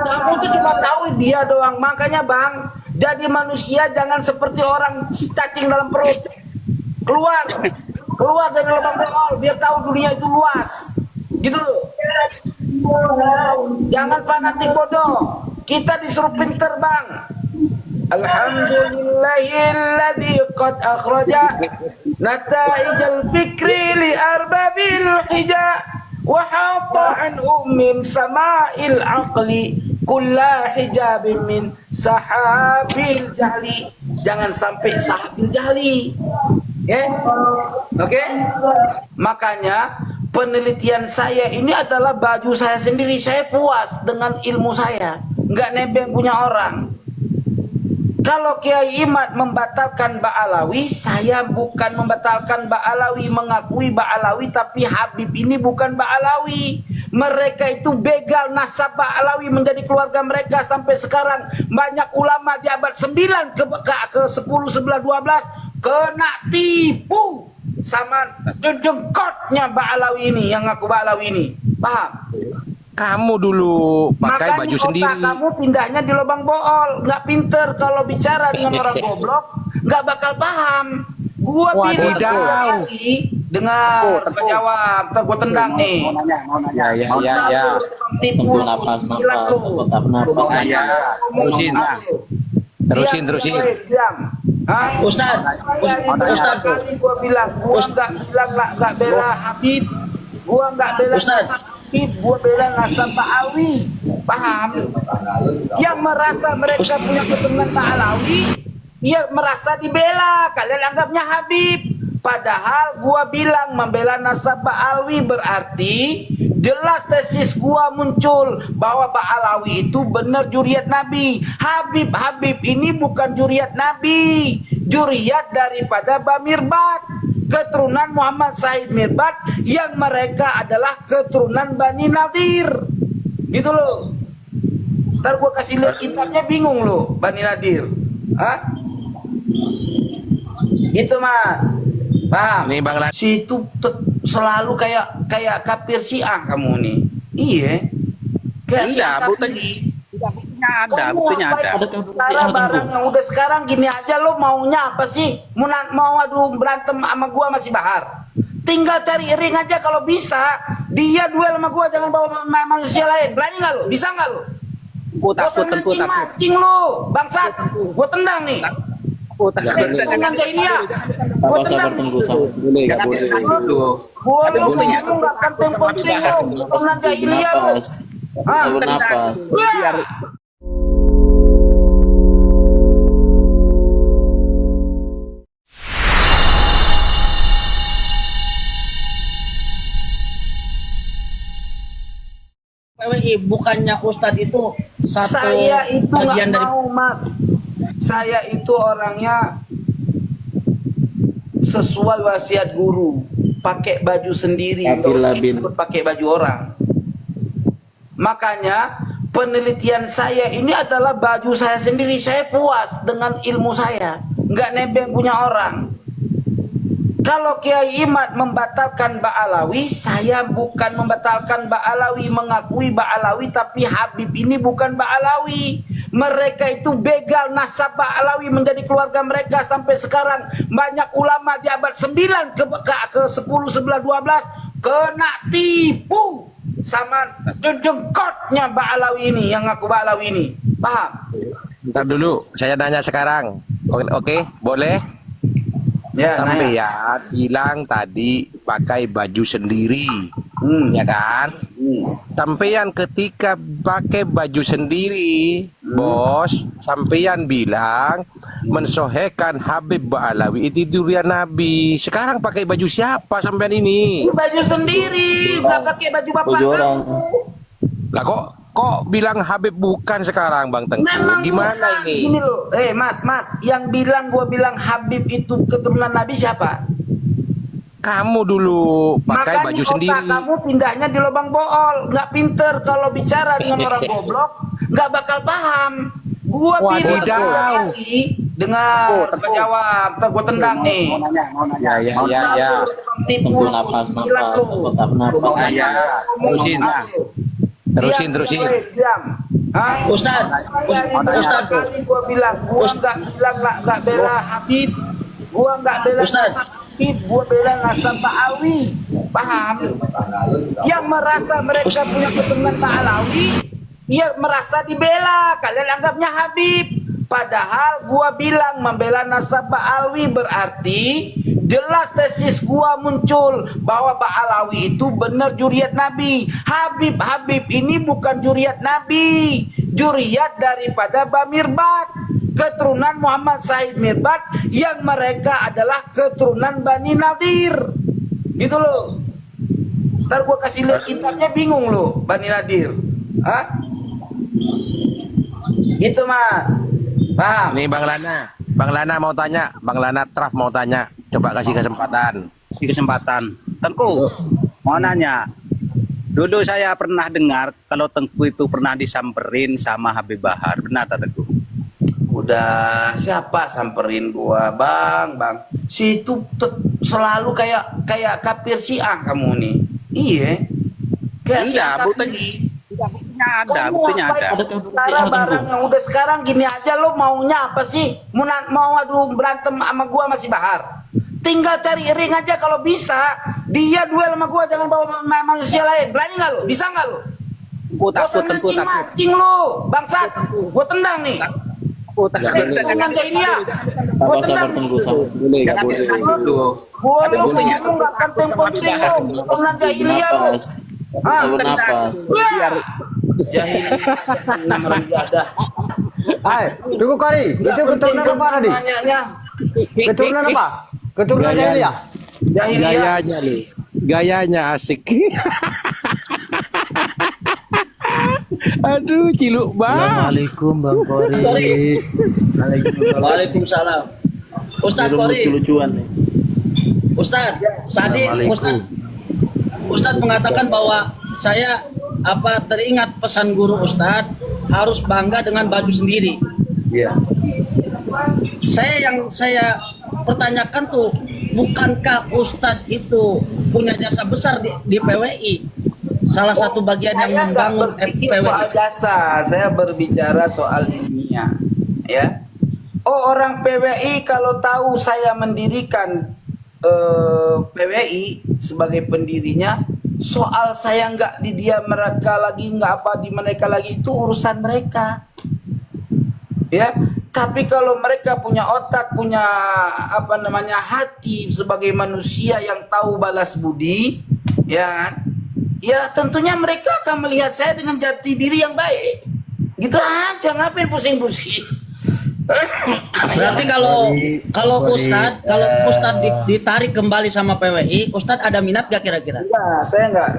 Kamu tuh cuma tahu dia doang. Makanya bang, jadi manusia jangan seperti orang cacing dalam perut. Keluar, keluar dari lubang bengol biar tahu dunia itu luas. Gitu loh. Jangan fanatik bodoh. Kita disuruh pinter bang. Alhamdulillahilladzi qad akhraja nataijal fikri li arbabil hija wa hatta anhum min sama'il aqli kulla hijabin min sahabil jahli. Jangan sampai sahabil jahli. Oke? Makanya penelitian saya ini adalah baju saya sendiri. Saya puas dengan ilmu saya, nggak nebeng punya orang. Kalau Kiai Imad membatalkan Ba'alawi, saya bukan membatalkan Ba'alawi, mengakui Ba'alawi, tapi Habib ini bukan Ba'alawi. Mereka itu begal nasab Ba'alawi menjadi keluarga mereka sampai sekarang. Banyak ulama di abad 9 ke 10, 11, 12 kena tipu sama dedengkotnya Ba'alawi ini, yang ngaku Ba'alawi ini. Paham? Kamu dulu pakai makanya baju sendiri. Kamu pindahnya di lubang bool, nggak pinter kalau bicara dengan orang goblok, nggak bakal paham. Gua bilang sekali dengar jawab, ntar gua tendang nih. Ya. Tipu napas. Terusin. Diam. Ustaz, kali gua bilang, gua nggak bela Habib, gua nggak bela Habib, gua bela nasab Ba'alawi. Paham? Yang merasa mereka punya keturunan Ba'alawi, dia merasa dibela. Kalian anggapnya Habib. Padahal gua bilang membela nasab Ba'alawi berarti jelas tesis gua muncul bahwa Ba'alawi itu benar juriat Nabi. Habib ini bukan juriat Nabi, juriat daripada Bamirbat, keturunan Muhammad Said Mirbat, yang mereka adalah keturunan Bani Nadir. Gitu loh. Ntar gua kasih lihat kitabnya, bingung loh Bani Nadir. Hah? Gitu mas. Paham? Nih Bang Si itu selalu kayak kafir Syiah kamu nih. Iya. Kayak Syiah kafir. Buktinya ada. Cara barang yang udah sekarang gini aja, lo maunya apa sih? Mau adu berantem sama gua masih Bahar. Tinggal cari ring aja kalau bisa. Dia duel sama gua, jangan bawa manusia lain. Berani nggak lo? Bisa nggak lo? Gua takut. Mancing lo, bangsat. Gua tendang nih. Jangan jahiliyah. Gua tendang. Boleh. Gua lo ngomong nggak penting-penting lo. Tendang jahiliyah lo. Napas. Bukannya Ustadz itu satu saya itu bagian nggak dari mau mas. Saya itu orangnya sesuai wasiat guru, pakai baju sendiri, nggak ikut pakai baju orang. Makanya penelitian saya ini adalah baju saya sendiri. Saya puas dengan ilmu saya, nggak nebeng punya orang. Kalau Kiai Imad membatalkan Ba'alawi, saya bukan membatalkan Ba'alawi, mengakui Ba'alawi, tapi Habib ini bukan Ba'alawi. Mereka itu begal nasab Ba'alawi menjadi keluarga mereka sampai sekarang. Banyak ulama di abad 9 ke 10, 11, 12 kena tipu sama dedengkotnya Ba'alawi ini, yang ngaku Ba'alawi ini. Paham? Bentar dulu, saya nanya sekarang. Oke, boleh? Ya, ya bilang tadi pakai baju sendiri, ya kan? Sampeyan ketika pakai baju sendiri, bos, sampeyan bilang mensohekan Habib Ba'alawi itu durian Nabi. Sekarang pakai baju siapa sampeyan ini? Baju sendiri, nggak pakai baju bapak kamu. Lah kok bilang Habib bukan sekarang Bang Tengku? Gimana ini? Gini loh, mas, yang gua bilang Habib itu keturunan Nabi siapa? Kamu dulu pakai baju sendiri. Kamu pindahnya di lubang bool, nggak pinter kalau bicara dengan orang goblok, nggak bakal paham. Gua bilang sekali dengar jawab, ntar gua tendang nih. Ya. Tipu napas. Terusin. Diam. Ustaz, Ustaz, kali gua bilang, gua nggak bela Habib, gua nggak bela Ustaz. nasab Habib, gua bela nasab Ba'alawi. Paham? Yang merasa mereka punya keturunan Ba'alawi, dia merasa dibela. Kalian anggapnya Habib. Padahal gua bilang membela nasab Ba'alawi berarti jelas tesis gua muncul bahwa Ba'alawi itu benar juriat Nabi. Habib ini bukan juriat Nabi, juriat daripada Bamirbat, keturunan Muhammad Said Mirbat yang mereka adalah keturunan Bani Nadir. Gitu loh. Ntar gua kasih lihat kitabnya, bingung loh Bani Nadir. Hah? Gitu Mas. Paham? Nih Bang Lana mau tanya, Bang Lana Traf mau tanya. Coba kasih kesempatan. Tengku, mau nanya. Dulu saya pernah dengar kalau Tengku itu pernah disamperin sama Habib Bahar. Benar tak Tengku? Udah, siapa samperin gua, Bang? Si itu selalu kayak kafir Syiah kamu nih. Iya. Kayak Enggak, Syiah buktinya ada. Cara barang yang udah sekarang gini aja, lo maunya apa sih? Mau adu berantem sama gua masih Bahar. Tinggal cari ring aja kalau bisa. Dia duel sama gua, jangan bawa manusia lain. Berani nggak lo? Bisa nggak lo? Tengku takut. Mancing lo, bangsat. Gua tendang nih. Jangan kayak dia. Gua tendang nih. Boleh, nggak boleh. Gua lu nggak penting-penting lo. Tendang kayak dia lo. Tahu napas. Tunggu Kari, itu keturunan apa tadi? Keturunan apa? Keturunan jahiliyah. Gayanya nih, gayanya asik. Aduh, ciluk banget. Assalamualaikum Bang Kori. Waalaikumsalam. Ustaz Kori, Lucu-lucuan nih. Ustaz, tadi Ustaz mengatakan bahwa saya teringat pesan guru Ustaz harus bangga dengan baju sendiri. Iya. Yang saya pertanyakan tuh, bukankah Ustadz itu punya jasa besar di PWI? Salah satu bagian yang membangun PWI. Soal jasa, saya berbicara soal ilmiah, ya. Oh, orang PWI kalau tahu saya mendirikan PWI sebagai pendirinya, soal saya nggak di dia mereka lagi, nggak apa di mereka lagi, itu urusan mereka. Ya, tapi kalau mereka punya otak, punya hati sebagai manusia yang tahu balas budi, ya kan? Ya tentunya mereka akan melihat saya dengan jati diri yang baik. Gitu aja, ngapain pusing-pusing. Berarti kalau Ustadz ditarik kembali sama PWI, Ustadz ada minat gak kira-kira? Enggak, saya enggak.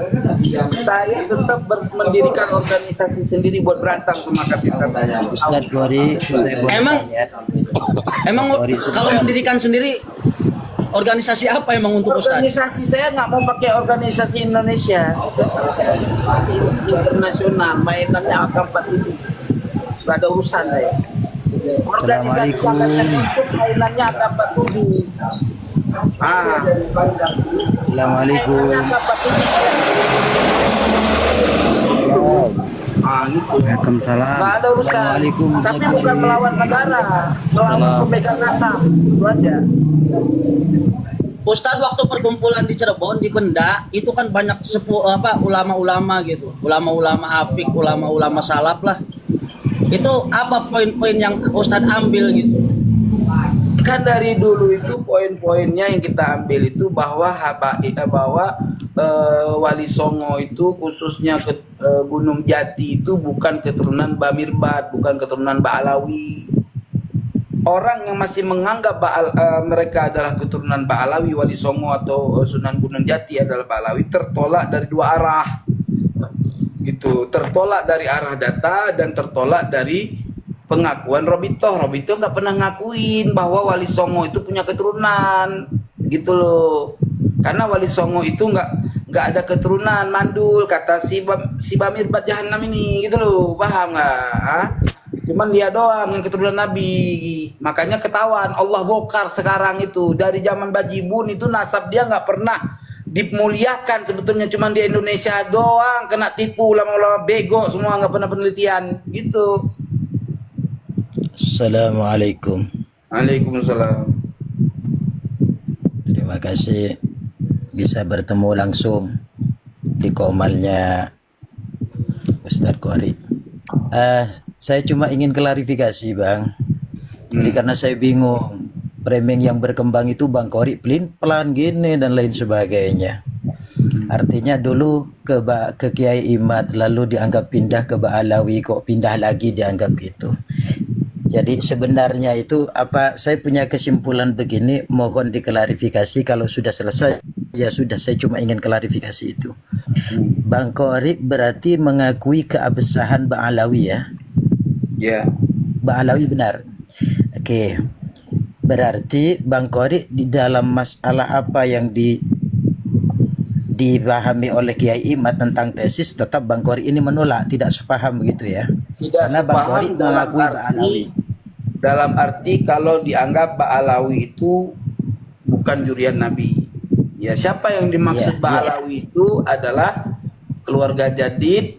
Saya tetap mendirikan organisasi sendiri buat berantem sama kafir-kafir. Ustaz Kori, Emang kalau mendirikan sendiri organisasi apa emang untuk Ustadz? Organisasi saya nggak mau pakai organisasi Indonesia. Saya pakai internasional, mainannya AK47. Gak ada urusan saya. Organisasi mainannya AK47. Assalamualaikum. Gitu. Waalaikumsalam. Nggak ada urusan. Assalamualaikum. Tapi bukan melawan negara, melawan pemegang nasab. Itu aja. Ustadz waktu perkumpulan di Cirebon di Benda itu kan banyak ulama-ulama gitu, ulama-ulama apik, ulama-ulama salaf lah. Itu apa poin-poin yang Ustadz ambil gitu? Kan dari dulu itu poin-poinnya yang kita ambil itu bahwa Wali Songo itu khususnya Gunung Jati itu bukan keturunan Bamirbat, bukan keturunan Ba'alawi. Orang yang masih menganggap mereka adalah keturunan Ba'alawi, Wali Songo atau Sunan Gunung Jati adalah Ba'alawi, tertolak dari dua arah. Gitu, tertolak dari arah data dan tertolak dari pengakuan Robito nggak pernah ngakuin bahwa Wali Songo itu punya keturunan, gitu loh. Karena Wali Songo itu nggak ada keturunan mandul, kata si Bamirbat Jahanam ini, gitu loh, paham nggak? Cuman dia doang yang keturunan Nabi, makanya ketahuan Allah bongkar sekarang itu. Dari zaman Bajibun itu nasab dia nggak pernah dimuliakan sebetulnya, cuma di Indonesia doang kena tipu, ulama-ulama bego semua, nggak pernah penelitian gitu. Assalamualaikum. Waalaikumsalam. Terima kasih bisa bertemu langsung di komalnya Ustadz Qori. Saya cuma ingin klarifikasi Bang. Jadi karena saya bingung framing yang berkembang itu Bang Qori pelin-pelan gini dan lain sebagainya. Artinya dulu ke Kiai Imad, lalu dianggap pindah ke Ba'alawi, kok pindah lagi dianggap gitu. Jadi sebenarnya itu apa, saya punya kesimpulan begini, mohon diklarifikasi. Kalau sudah selesai ya sudah, saya cuma ingin klarifikasi itu. Bang Qori berarti mengakui keabsahan Ba'alawi ya? Ya. Ba'alawi benar. Oke. Berarti Bang Qori di dalam masalah apa yang dipahami oleh Kiai Imad tentang tesis, tetap Bang Qori ini menolak, tidak sepaham begitu ya? Tidak Karena Bang sepaham Qori mengakui Ba'alawi. dalam arti kalau dianggap Ba'alawi itu bukan jurian Nabi. Ya, siapa yang dimaksud Ba'alawi itu adalah keluarga Jadid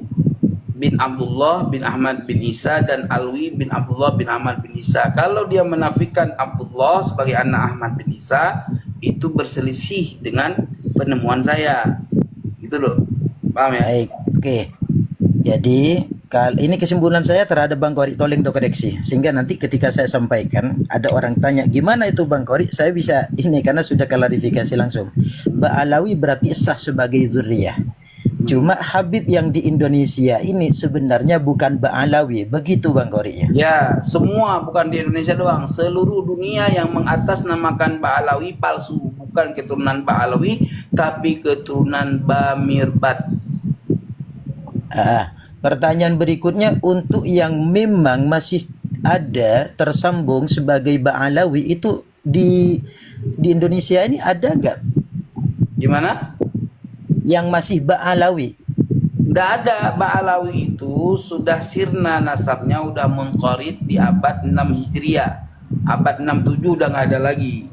bin Abdullah bin Ahmad bin Isa dan Alwi bin Abdullah bin Ahmad bin Isa. Kalau dia menafikan Abdullah sebagai anak Ahmad bin Isa, itu berselisih dengan penemuan saya. Gitu loh. Paham ya? Baik, oke. Jadi ini kesimpulan saya terhadap Bang Qori, tolong koreksi sehingga nanti ketika saya sampaikan ada orang tanya gimana itu Bang Qori, saya bisa ini karena sudah klarifikasi langsung. Ba'alawi berarti sah sebagai zuriyah. Cuma Habib yang di Indonesia ini sebenarnya bukan Ba'alawi, begitu Bang Qori ya? Ya, semua bukan di Indonesia doang, seluruh dunia yang mengatasnamakan Ba'alawi palsu, bukan keturunan Ba'alawi tapi keturunan Bamirbat. Pertanyaan berikutnya, untuk yang memang masih ada tersambung sebagai Ba'alawi itu di Indonesia ini ada nggak? Gimana? Yang masih Ba'alawi? Nggak ada. Ba'alawi itu sudah sirna nasabnya, udah munqarid di abad 6 Hijriah. Abad 67 udah nggak ada lagi.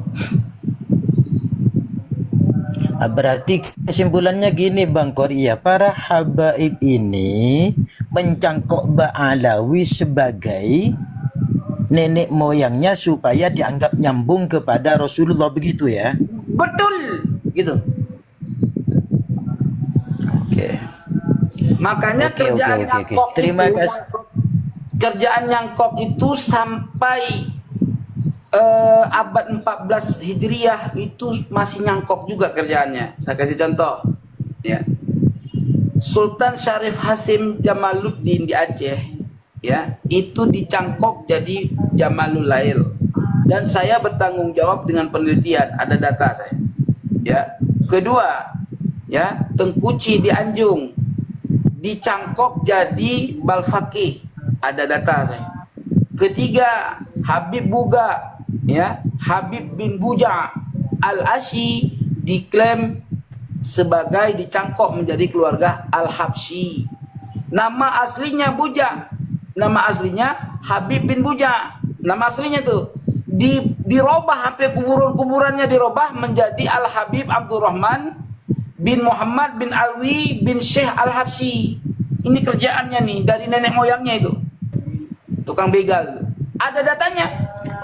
Berarti kesimpulannya gini Bang Qori ya, para habaib ini mencangkok Ba'alawi sebagai nenek moyangnya supaya dianggap nyambung kepada Rasulullah, begitu ya? Betul, gitu. Oke. Makanya Oke. nyangkok Terima itu, kasih. kerjaan nyangkok itu sampai abad 14 Hijriah itu masih nyangkok juga kerjaannya. Saya kasih contoh ya. Sultan Syarif Hasim Jamaluddin di Aceh ya, itu dicangkok jadi Jamalul Lail, dan saya bertanggung jawab dengan penelitian, ada data saya ya. Kedua ya, Tengkuci di Anjung dicangkok jadi Balfaqih, ada data saya. Ketiga, Habib Buga ya, Habib bin Buja Al-Asyi diklaim sebagai dicangkok menjadi keluarga Al-Habsyi. Nama aslinya Buja, nama aslinya Habib bin Buja, nama aslinya tuh dirobah, sampai kuburannya dirobah menjadi Al-Habib Abdurrahman bin Muhammad bin Alwi bin Syekh Al-Habsyi. Ini kerjaannya nih dari nenek moyangnya itu, tukang begal. Ada datanya.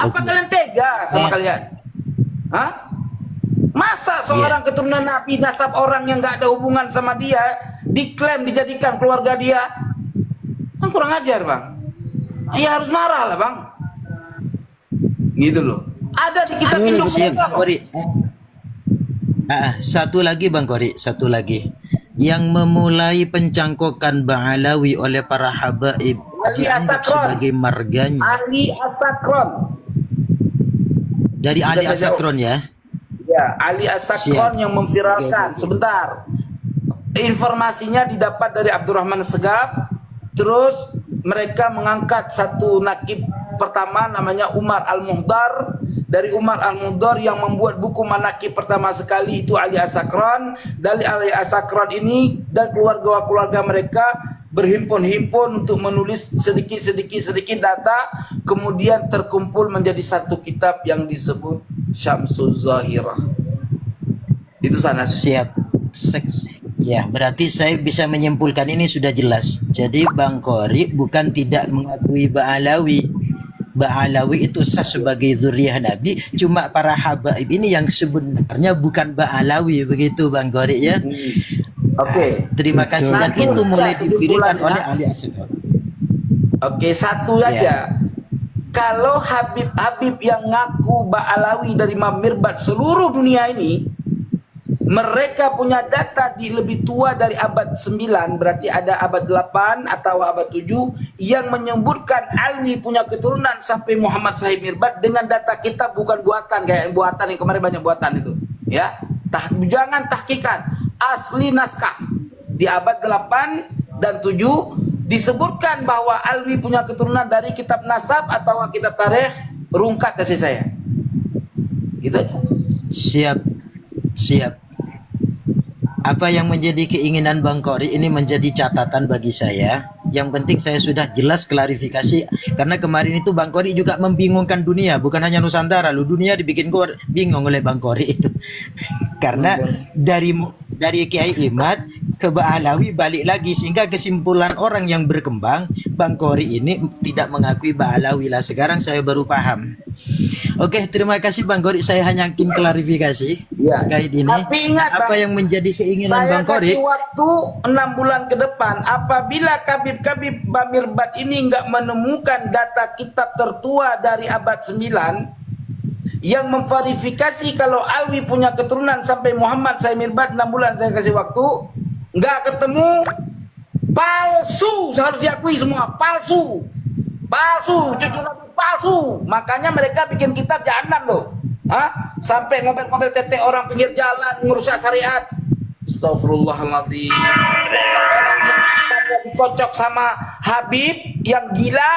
Apa kalian tega sama kalian? Hah? Masa seorang keturunan Nabi, nasab orang yang nggak ada hubungan sama dia, diklaim dijadikan keluarga dia? Kan kurang ajar Bang. Ya harus marah lah Bang. Gitu loh. Ada di kitab induk Siap, mereka. Bang Qori. Satu lagi Bang Qori, satu lagi. Yang memulai pencangkokan Ba'alawi oleh para habaib Ali dianggap Asakron. sebagai marganya. Ali Asakron. Dari Ali Sudah saya Asakron ya. Ya, Ali Asakron Siap. yang memviralkan. Oke. Sebentar. Informasinya didapat dari Abdurrahman Segaf. Terus mereka mengangkat satu nakib pertama namanya Umar Al-Muhdar. Dari Umar Al-Muhdar yang membuat buku manakib pertama sekali itu Ali Asakron. Dari Ali Asakron ini dan keluarga-keluarga mereka berhimpun-himpun untuk menulis sedikit data, kemudian terkumpul menjadi satu kitab yang disebut Syamsul Zahirah. Itu sana. Siap. Ya, berarti saya bisa menyimpulkan ini sudah jelas. Jadi Bang Qori bukan tidak mengakui Ba'alawi. Ba'alawi itu sah sebagai zuriyah Nabi, cuma para habaib ini yang sebenarnya bukan Ba'alawi, begitu Bang Qori ya. Oke. Terima kasih, dan itu mulai difirikan oleh ahli asal. Oke, satu aja. Kalau Habib yang ngaku Ba'alawi dari Imam Mirbad seluruh dunia ini, mereka punya data di lebih tua dari abad 9, berarti ada abad 8 atau abad 7 yang menyebutkan Alwi punya keturunan sampai Muhammad Sahib Mirbad dengan data kita, bukan buatan kayak buatan yang kemarin banyak buatan itu. Ya, jangan tahkikan, asli naskah di abad 8 dan 7 disebutkan bahwa Alwi punya keturunan dari kitab nasab atau kitab tarikh, rungkat kasih saya. Gitu aja. Siap. Apa yang menjadi keinginan Bang Qori ini menjadi catatan bagi saya. Yang penting saya sudah jelas klarifikasi, karena kemarin itu Bang Qori juga membingungkan dunia, bukan hanya Nusantara, lu dunia dibikin bingung oleh Bang Qori itu. Karena dari Kiai Imad ke Ba'alawi balik lagi, sehingga kesimpulan orang yang berkembang Bang Qori ini tidak mengakui Ba'alawi lah. Sekarang saya baru paham. Oke, terima kasih Bang Qori, saya hanya ingin klarifikasi terkait ini. Tapi ingat, apa yang menjadi keinginan Bang Qori? Saya kasih waktu 6 bulan ke depan. Apabila Kabib Bamirbat ini nggak menemukan data kitab tertua dari abad 9 yang memverifikasi kalau Alwi punya keturunan sampai Muhammad Sahib Mirbad, 6 bulan saya kasih waktu, nggak ketemu, palsu, harus diakui semua, palsu, cucu Nabi palsu. Makanya mereka bikin kitab jahanam loh. Sampai ngomel-ngomel tete orang pinggir jalan, ngerusak syariat. Astagfirullahaladzim. Dikocok sama Habib yang gila,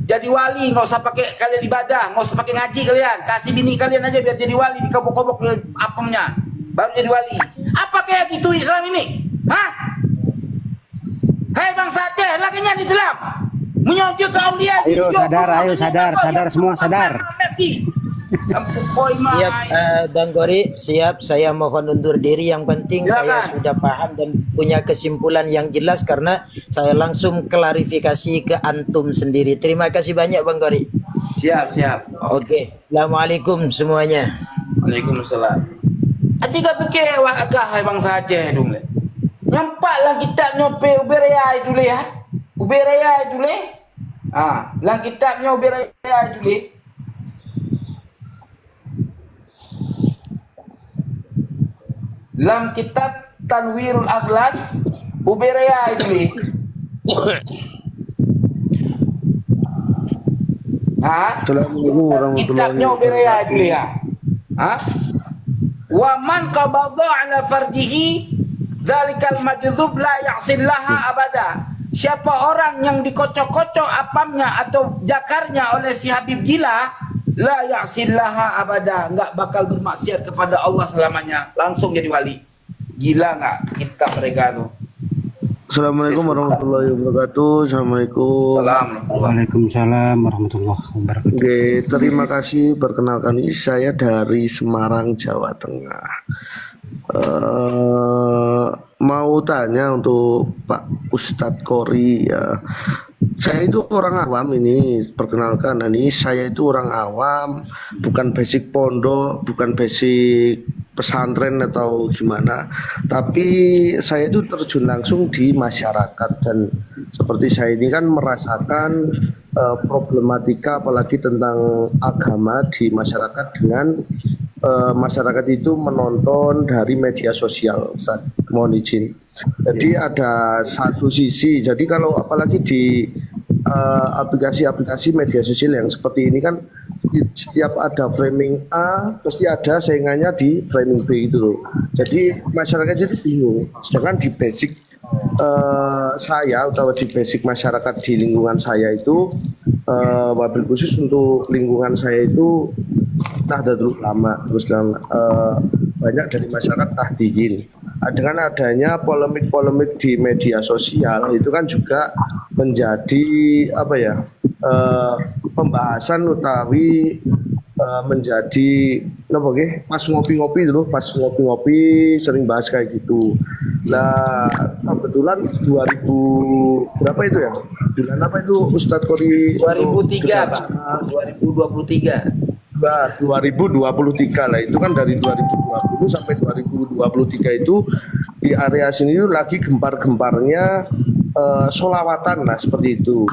jadi wali, nggak usah pakai kalian ibadah, nggak usah pakai ngaji kalian, kasih bini kalian aja biar jadi wali, dikobok-kobok apemnya, baru jadi wali. Apa kayak gitu Islam ini? Hei bangsa Aceh, lakinya di Islam, menyuju ke aulia. Ayo sadar semua sadar. Siap, Bang Qori, siap. Saya mohon undur diri. Yang penting saya sudah paham dan punya kesimpulan yang jelas, karena saya langsung klarifikasi ke antum sendiri. Terima kasih banyak Bang Qori. Siap. Oke, assalamualaikum semuanya. Waalaikumsalam. Atika pikir wakah hai bangsa Aceh dulu. Nyampaklah kitab nyope uberaya dulu ya. Uberaya dulu. Lang kitabnya uberaya dulu. Dalam kitab Tanwirul Aghlas Uberaya ini. Assalamualaikum warahmatullahi Kitabnya Uberaya ini ya. Wa man qabadha ala farjihi dzalikal majdzub la ya'sillaha abada. Siapa orang yang dikocok-kocok apamnya atau jakarnya oleh si Habib gila, la ya'sillaha abada, nggak bakal bermaksiat kepada Allah selamanya, langsung jadi wali. Gila nggak kita mereka tuh. Assalamualaikum warahmatullahi wabarakatuh. Assalamualaikum. Waalaikumsalam warahmatullahi wabarakatuh. Oke, terima kasih. Perkenalkan, ini saya dari Semarang, Jawa Tengah. Mau tanya untuk Pak Ustadz Qori ya. Saya itu orang awam ini, perkenalkan, ini saya itu orang awam, bukan basic pondok, bukan basic pesantren atau gimana, tapi saya itu terjun langsung di masyarakat, dan seperti saya ini kan merasakan problematika apalagi tentang agama di masyarakat dengan masyarakat itu menonton dari media sosial. Ustaz, mohon izin. Jadi ada satu sisi, jadi kalau apalagi di aplikasi-aplikasi media sosial yang seperti ini kan, setiap ada framing A pasti ada saingannya di framing B itu loh. Jadi masyarakat jadi bingung. Sedangkan di basic saya atau di basic masyarakat di lingkungan saya itu, wabil khusus untuk lingkungan saya itu Nahdlatul Ulama, terus banyak dari masyarakat Nahdliyin. Dengan adanya polemik-polemik di media sosial itu kan juga menjadi pembahasan utawi menjadi Kenapa pas ngopi-ngopi dulu, pas ngopi-ngopi sering bahas kayak gitu. Nah, kebetulan 2000 berapa itu ya? Bulan apa itu Ustadz Kori? 2003 Pak, 2023. Nah, 2023 lah, itu kan dari 2020 sampai 2023 itu di area sini itu lagi gempar-gemparnya sholawatan lah seperti itu.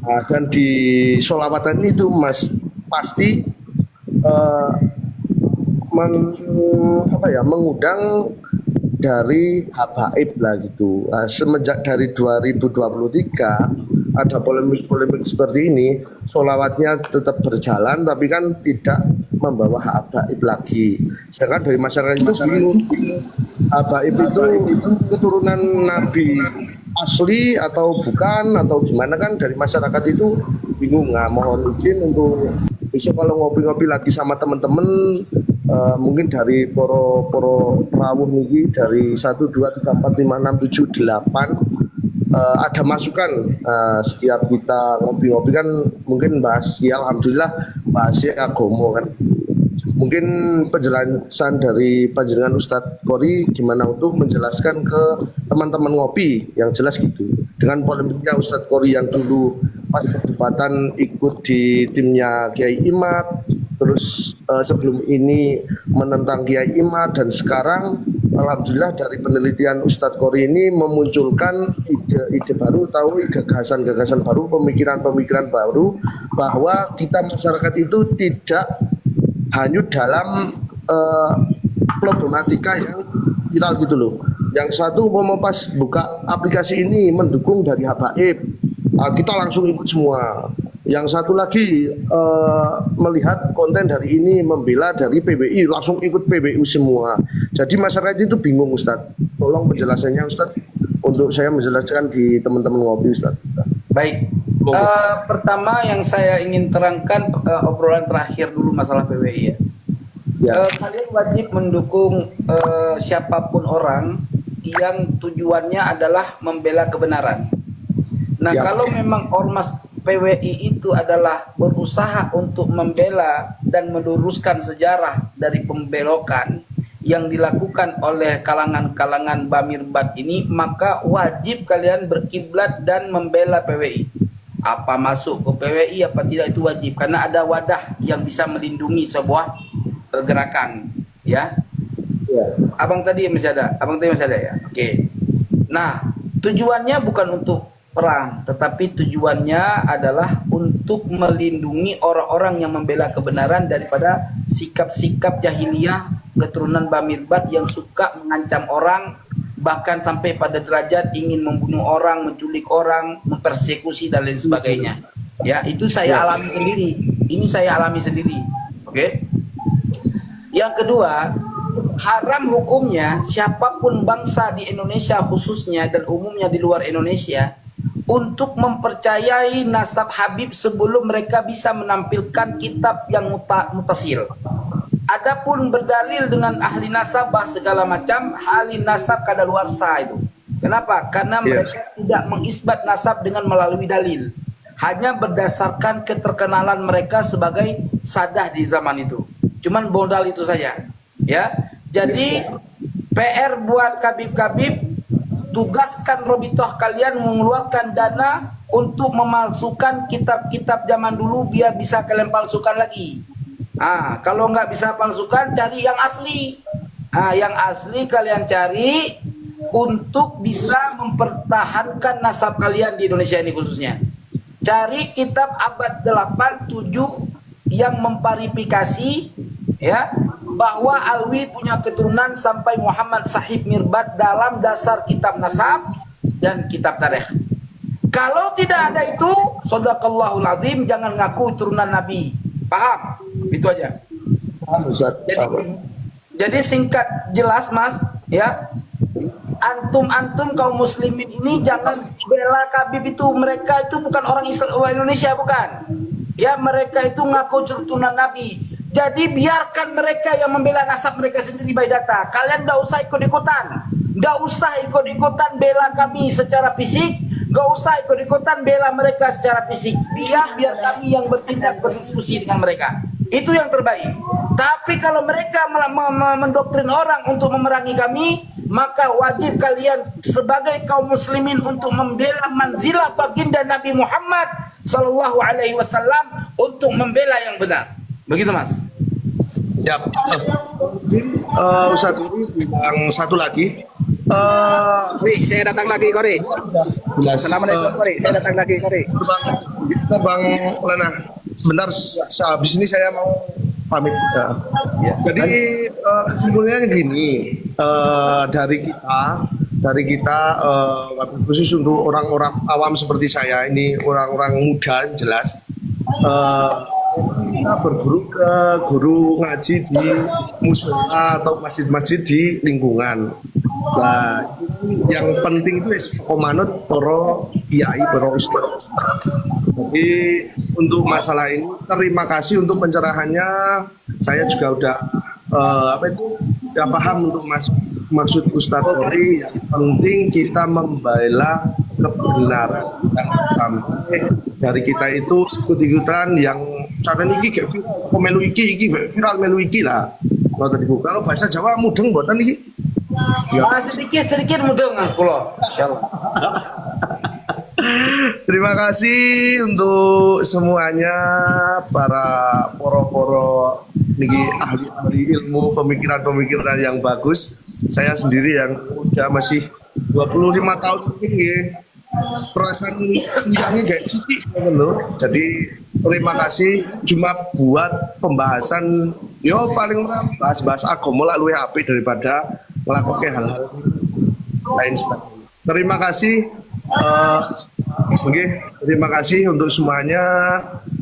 Nah, dan di sholawatan itu Mas pasti mengundang dari habaib lah gitu. Semenjak dari 2023 ada polemik-polemik seperti ini, sholawatnya tetap berjalan tapi kan tidak membawa habaib lagi. Sedangkan dari masyarakat itu bingung, habaib itu keturunan Nabi asli atau bukan atau gimana, kan dari masyarakat itu bingung. Nah, mohon izin untuk besok kalau ngopi-ngopi lagi sama teman-teman, mungkin dari poro rawuh niki dari 1 2 3 4 5 6 7 8 ada masukan. Setiap kita ngopi-ngopi kan mungkin bahas ya, alhamdulillah bahasnya agomo kan. Mungkin penjelasan dari panjenengan Ustadz Kori gimana untuk menjelaskan ke teman-teman ngopi yang jelas gitu. Dengan polemiknya Ustadz Kori yang dulu pas perdebatan ikut di timnya Kiai Imad, terus sebelum ini menentang Kiai Imad, dan sekarang alhamdulillah dari penelitian Ustadz Kori ini memunculkan ide-ide baru, tahu gagasan-gagasan baru, pemikiran-pemikiran baru, bahwa kita masyarakat itu tidak hanyut dalam problematika yang viral gitu loh. Yang satu mau pas buka aplikasi ini mendukung dari habaib, kita langsung ikut semua. Yang satu lagi melihat konten dari ini membela dari PBI, langsung ikut PBI semua. Jadi masyarakat itu bingung Ustadz. Tolong penjelasannya Ustadz untuk saya menjelaskan di teman-teman ngopi Ustadz. Baik. Pertama yang saya ingin terangkan, obrolan terakhir dulu masalah PBI ya. Kalian wajib mendukung siapapun orang yang tujuannya adalah membela kebenaran. Nah, kalau memang ormas PWI itu adalah berusaha untuk membela dan meluruskan sejarah dari pembelokan yang dilakukan oleh kalangan-kalangan Bamirbat ini, maka wajib kalian berkiblat dan membela PWI. Apa masuk ke PWI apa tidak itu wajib, karena ada wadah yang bisa melindungi sebuah gerakan, ya. Abang tadi masih ada ya. Oke. Nah, tujuannya bukan untuk perang, tetapi tujuannya adalah untuk melindungi orang-orang yang membela kebenaran daripada sikap-sikap jahiliyah keturunan Bamirbat yang suka mengancam orang, bahkan sampai pada derajat ingin membunuh orang, menculik orang, mempersekusi dan lain sebagainya. Ya, itu saya alami sendiri. Ini saya alami sendiri. Oke. Yang kedua, haram hukumnya siapapun bangsa di Indonesia khususnya dan umumnya di luar Indonesia untuk mempercayai nasab Habib sebelum mereka bisa menampilkan kitab yang mutasil. Adapun berdalil dengan ahli nasabah segala macam, ahli nasab kadaluarsa itu. Kenapa? Karena mereka tidak mengisbat nasab dengan melalui dalil, hanya berdasarkan keterkenalan mereka sebagai sadah di zaman itu. Cuman modal itu saja, ya. Jadi PR buat kabib-kabib, tugaskan Robitoh kalian mengeluarkan dana untuk memalsukan kitab-kitab zaman dulu biar bisa kalian palsukan lagi. Kalau nggak bisa palsukan, cari yang asli. Yang asli kalian cari untuk bisa mempertahankan nasab kalian di Indonesia ini khususnya. Cari kitab abad 8, 7 yang memverifikasi ya bahwa Alwi punya keturunan sampai Muhammad Sahib Mirbat dalam dasar kitab nasab dan kitab tarikh. Kalau tidak ada itu, Shadaqallahul Azim, jangan ngaku turunan Nabi. Paham? Itu aja. Jadi singkat jelas Mas, ya. Antum kaum muslimin ini jangan bela Habib itu. Mereka itu bukan orang Indonesia, bukan. Ya, mereka itu ngaku keturunan Nabi. Jadi biarkan mereka yang membela nasab mereka sendiri by data. Kalian enggak usah ikut-ikutan. Enggak usah ikut-ikutan bela kami secara fisik. Enggak usah ikut-ikutan bela mereka secara fisik. Biar kami yang bertindak berdiskusi dengan mereka. Itu yang terbaik. Tapi kalau mereka mendoktrin orang untuk memerangi kami, maka wajib kalian sebagai kaum muslimin untuk membela manzilah baginda Nabi Muhammad sallallahu alaihi wasallam, untuk membela yang benar. Begitu, Mas. Siap. Ustaz Kori bilang satu lagi. Kori, saya datang lagi, Kori. Assalamualaikum, Kori. Saya datang lagi, Kori. Bang Lana, sebentar, sehabis ini saya mau pamit. Ya. Jadi kesimpulannya gini, dari kita khusus untuk orang-orang awam seperti saya ini, orang-orang muda jelas, kita berguru ke guru ngaji di musola atau masjid-masjid di lingkungan. Nah, yang penting itu komanut para kiai, para ustaz. Jadi untuk masalah ini terima kasih untuk pencerahannya. Saya juga udah udah paham untuk maksud Ustadz Kori. Yang penting kita membela kebenaran, dan sampai dari kita itu ikut-ikutan yang cara ini kayak viral, melu iki viral melu iki lah. Kalau bahasa Jawa mudeng mboten iki. Ya. Sedikit mudeng kula. Insyaallah. Terima kasih untuk semuanya para poro-poro niki ahli-ahli ilmu, pemikiran-pemikiran yang bagus. Saya sendiri yang udah masih 25 tahun ini, perasaan nilainya kayak sithik ngono. Jadi terima kasih cuma buat pembahasan yo paling ora bahas-bahas agama lah luwih apik daripada melakukan hal-hal lain sebagainya. Terima kasih. Terima kasih untuk semuanya.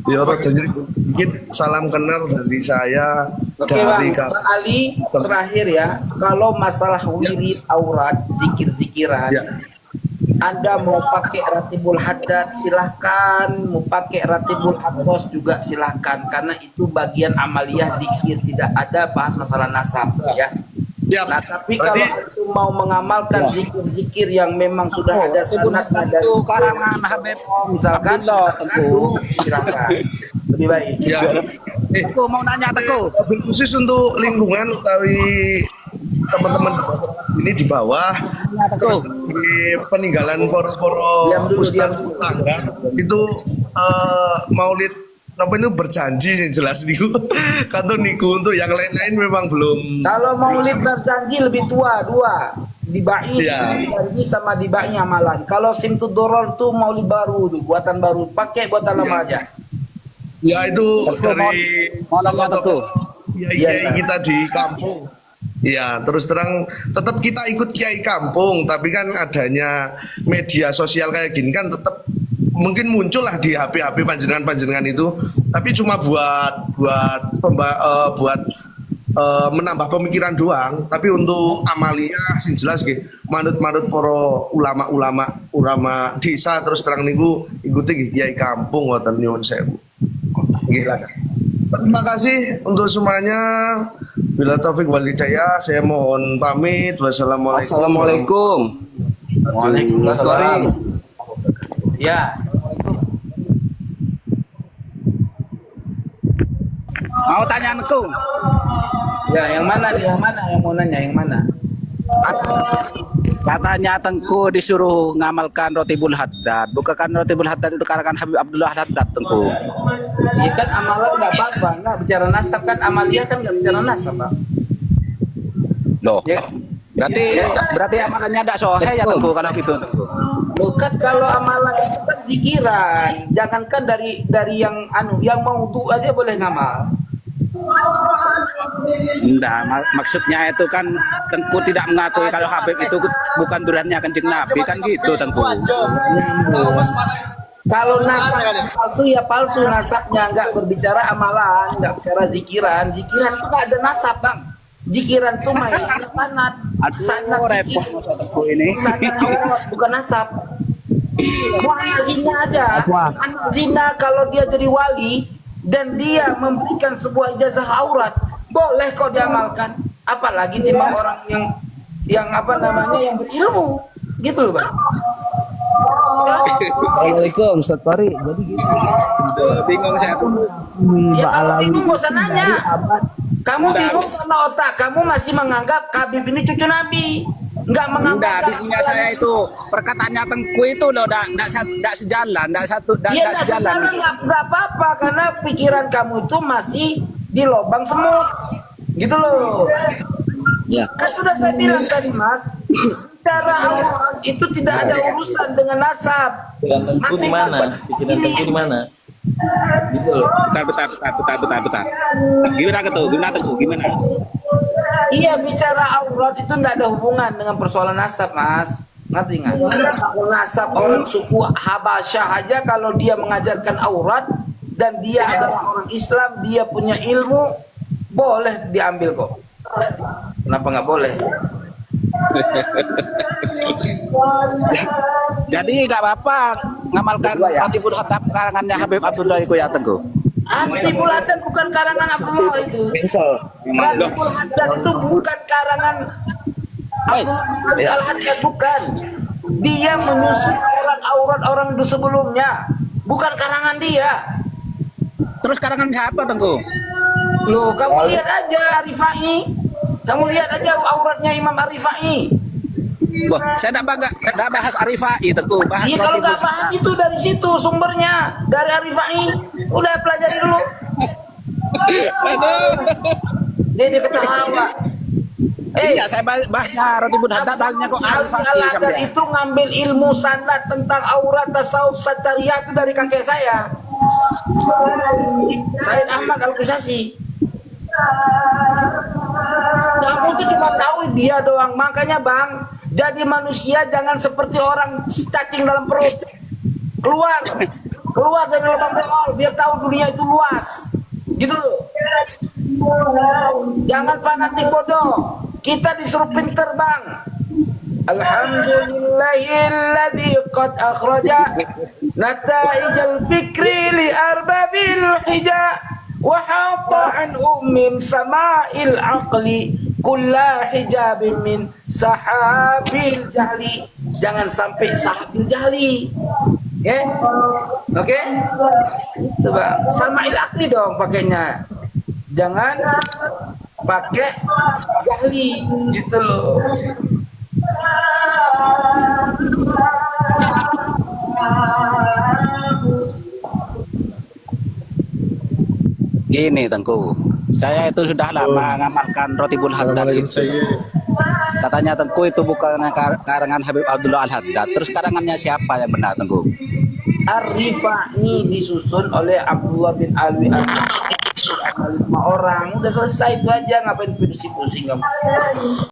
Ya, sedikit salam kenal dari saya. Oke, Bang Ali, terakhir ya, kalau masalah wirid aurat, zikir-zikiran, ya. Anda mau pakai Ratibul Haddad silahkan, mau pakai Ratibul Atos juga silahkan, karena itu bagian amaliyah zikir, tidak ada bahas masalah nasab ya. Yap. Nah, tapi kalau itu mau mengamalkan zikir-zikir yang memang sudah ada sunatnya dari karangan Habib misalkan silakan. Lebih baik. Ya. Aku mau nanya, Teguh. Khusus untuk lingkungan utawi teman-teman ini di bawah, terus di peninggalan poro-poro ustaz tangga itu maulid apa itu berjanji sih jelas niku. Kantor niku untuk yang lain-lain memang belum. Kalau maulid berjanji lebih tua dua. Dibai janji sama dibainya amalan. Kalau simtud doror tuh maulid baru tuh, buatan baru. Pakai buatan lama aja. Ya itu dari Iya, kita di kampung. Ya, terus terang tetap kita ikut kiai kampung, tapi kan adanya media sosial kayak gini kan tetap mungkin muncul lah di HP-HP panjenengan itu, tapi cuma buat menambah pemikiran doang. Tapi untuk amaliyah sing jelas nggih manut-manut para ulama desa, terus terang niku ikuti kiai kampung wonten nyuwun sewu. Nggih. Terima kasih untuk semuanya. Bila taufik wal hidayah, saya mohon pamit. Wassalamualaikum. Waalaikumsalam. Ya. Mau tanya aku. Ya, yang mana nih? Yang mana yang mau nanya? Yang mana? Katanya Tengku disuruh ngamalkan Ratibul Haddad. Bukakan Ratibul Haddad itu karangan Habib Abdullah Haddad, Tengku. Iya kan amalan nggak apa-apa, nggak bicara nasab kan, amaliyah kan nggak bicara nasab, Bang. Loh. Ya. Berarti amalannya tidak sohe ya, Tengku, kalau gitu, Tengku. Bukan, kalau amalan itu kan pikiran. Jangankan dari yang mau tuh aja boleh ngamal. Enggak, maksudnya itu kan Tengku tidak mengakui kalau Habib itu bukan duriannya Kanjeng Nabi, kan gitu, Tengku. Kalau nasab palsu ya palsu nasabnya, nggak berbicara amalan, nggak bicara zikiran. Zikiran itu nggak ada nasab, Bang. Zikiran itu main sanat. Aduh, repot Tengku ini. Sanat bukan nasab. Mau anak zina aja. Anak zina kalau dia jadi wali dan dia memberikan sebuah ijazah aurat, boleh kok diamalkan. Apalagi timbang orang yang berilmu, gitu loh, Bang. Assalamualaikum Ustaz Fari. Jadi gini. Bingung saya tuh. Ya Mbak kalau Alawi bingung gak usah dari nanya. abad Kamu bingung karena otak kamu masih menganggap Habib ini cucu Nabi. Enggak menganggap. Enggak, bingungnya saya itu perkataannya Tengku itu loh, enggak sejalan, enggak sejalan. Enggak apa-apa karena pikiran kamu itu masih di lubang semut. Gitu loh. ya. Kan sudah saya bilang tadi Mas, cara Al-Quran itu tidak ada urusan dengan nasab. Pikiran Tengku di mana? Pikiran Tengku di mana? Gitu loh. Bentar. Gimana tuh? Gimana? Iya, bicara aurat itu tidak ada hubungan dengan persoalan nasab, Mas. Ngerti nggak? Nasab orang suku Habasyah aja kalau dia mengajarkan aurat dan dia adalah orang Islam, dia punya ilmu, boleh diambil kok. Kenapa nggak boleh? Jadi nggak apa-apa ngamalkan Ratibul Khatab karangannya Habib Abdullah itu ya Tengku. Ratibul Haddad bukan karangan Abdullah itu. Ratibul Haddad itu bukan karangan Abdullah Al-Haddad, bukan. Dia menyusun aurat orang itu sebelumnya, bukan karangan dia. Terus karangan siapa Tengku? Loh, kamu lihat aja Arifai. Kamu lihat aja auratnya Imam Arifai. Wah, saya enggak bahas Arifai Tengku, bahas Iya, kalau Ratibul nggak bahas itu dari situ sumbernya, dari Arifai. Udah pelajari dulu. Dia ketawa. Iya, saya bahasnya Ratibul Haddad, bahasnya kok Arifai Al-Haddad sampai. itu ngambil ilmu sanad tentang aurat tasawuf satariyah itu dari kakek saya. Said Ahmad Al-Qusasi. Kamu tuh cuma tahu dia doang. Makanya Bang, jadi manusia jangan seperti orang cacing dalam perut. Keluar dari lubang bengol biar tahu dunia itu luas. Gitu loh. Jangan fanatik bodoh. Kita disuruh pinter Bang. Alhamdulillahilladzi qad akhraja nataijal fikri li arbabil hija wa hatta anhum min sama'il aqli kulla hijabin min sahabil jahli. Jangan sampai sahabil jahli. Oke? Coba sama'il aqli dong pakainya. Jangan pakai jahli gitu loh. Gini Tengku, saya itu sudah lama ngamalkan Ratibul Haddad itu. Katanya Tengku itu bukan karangan Habib Abdullah Al-Haddad. Terus karangannya siapa yang benar Tengku? Ar-Rifai disusun oleh Abdullah bin Alwi Al-Haddad. 5 orang, udah selesai itu aja, ngapain pusing-pusing kamu.